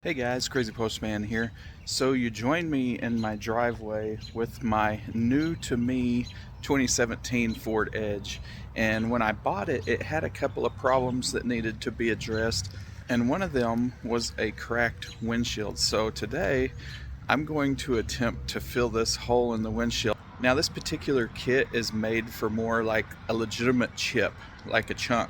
Hey guys, Crazy Postman here. So you joined me in my driveway with my new to me 2017 Ford Edge, and when I bought it, it had a couple of problems that needed to be addressed, and one of them was a cracked windshield. So today I'm going to attempt to fill this hole in the windshield. Now this particular kit is made for more like a legitimate chip, like a chunk.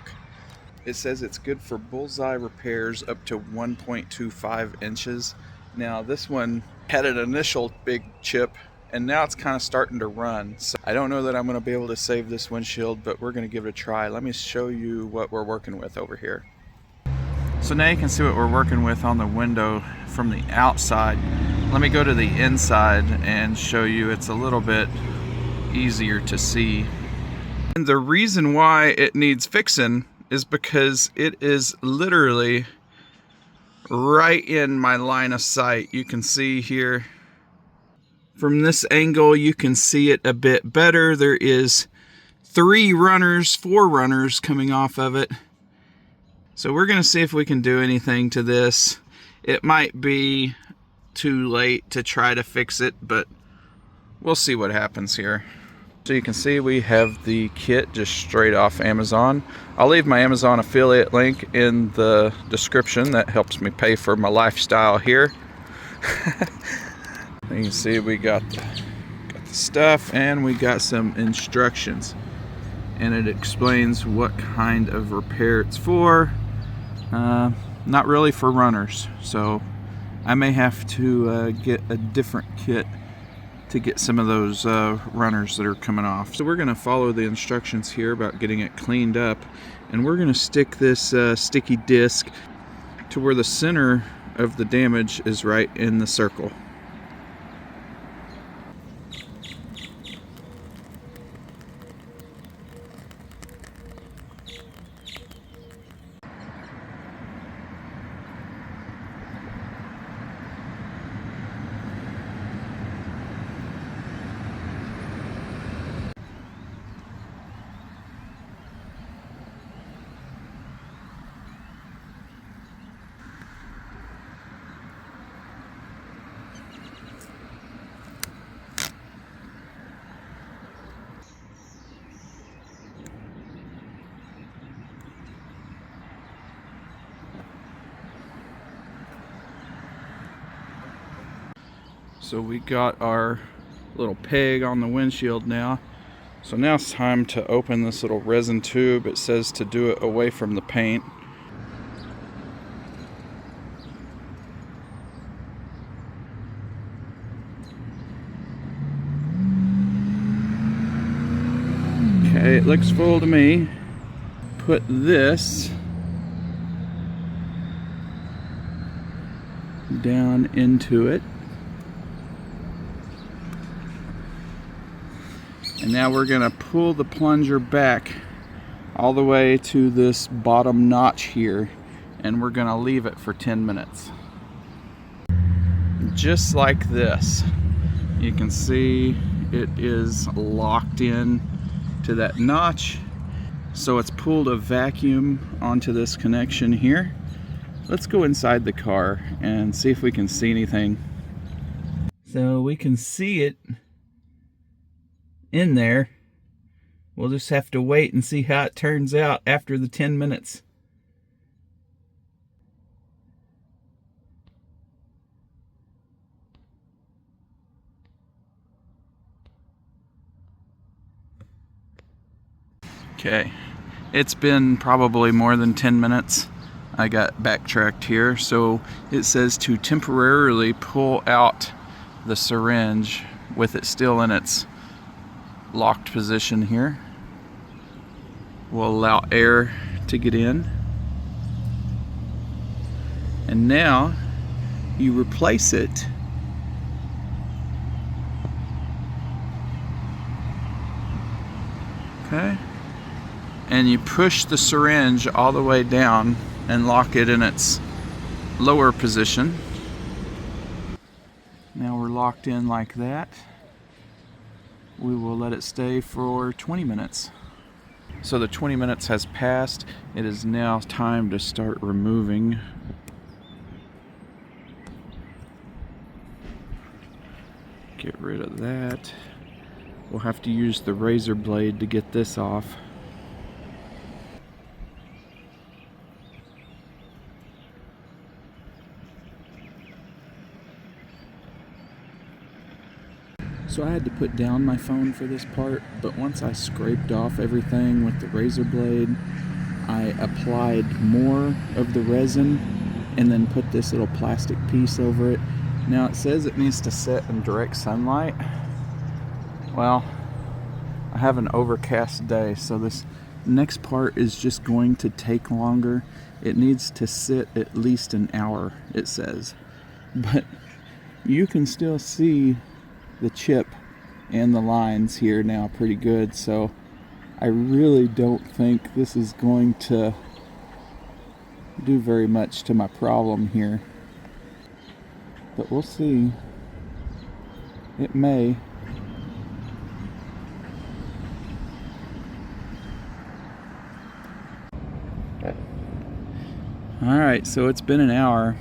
It says it's good for bullseye repairs up to 1.25 inches. Now this one had an initial big chip and now it's kind of starting to run. So I don't know that I'm going to be able to save this windshield, but we're going to give it a try. Let me show you what we're working with over here. So now you can see what we're working with on the window from the outside. Let me go to the inside and show you. It's a little bit easier to see. And the reason why it needs fixing is because it is literally right in my line of sight. You can see here from this angle, you can see it a bit better. There is four runners coming off of it. So we're going to see if we can do anything to this. It might be too late to try to fix it, but we'll see what happens here. So you can see we have the kit just straight off Amazon. I'll leave my Amazon affiliate link in the description. That helps me pay for my lifestyle here. You can see we got the stuff and we got some instructions. And it explains what kind of repair it's for. Not really for runners. So I may have to get a different kit to get some of those runners that are coming off. So we're going to follow the instructions here about getting it cleaned up, and we're going to stick this sticky disc to where the center of the damage is right in the circle. So we got our little peg on the windshield now. So now it's time to open this little resin tube. It says to do it away from the paint. Okay, it looks full to me. Put this down into it. And now we're going to pull the plunger back all the way to this bottom notch here, and we're going to leave it for 10 minutes. Just like this. You can see it is locked in to that notch. So it's pulled a vacuum onto this connection here. Let's go inside the car and see if we can see anything. So we can see it in there. We'll just have to wait and see how it turns out after the 10 minutes. Okay, it's been probably more than 10 minutes. I got backtracked here. So it says to temporarily pull out the syringe with it still in its locked position here. Will allow air to get in. And now you replace it. Okay. And you push the syringe all the way down and lock it in its lower position. Now we're locked in like that. We will let it stay for 20 minutes. So the 20 minutes has passed. It is now time to start removing Get rid of that. We'll have to use the razor blade to get this off. So I had to put down my phone for this part, but once I scraped off everything with the razor blade, I applied more of the resin and then put this little plastic piece over it. Now it says it needs to set in direct sunlight. Well, I have an overcast day, so this next part is just going to take longer. It needs to sit at least an hour, it says. But you can still see the chip and the lines here now pretty good, so I really don't think this is going to do very much to my problem here. But we'll see. It may. Alright, so it's been an hour.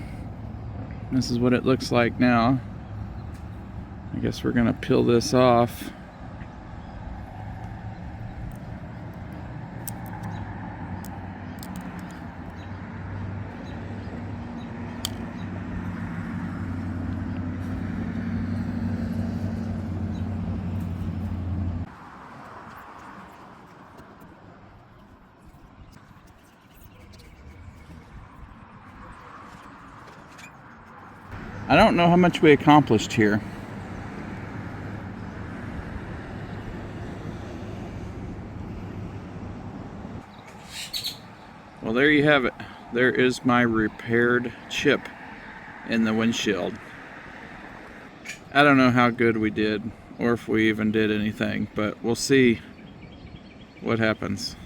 This is what it looks like now. I guess we're gonna peel this off. I don't know how much we accomplished here. Well, there you have it. There is my repaired chip in the windshield. I don't know how good we did, or if we even did anything, but we'll see what happens.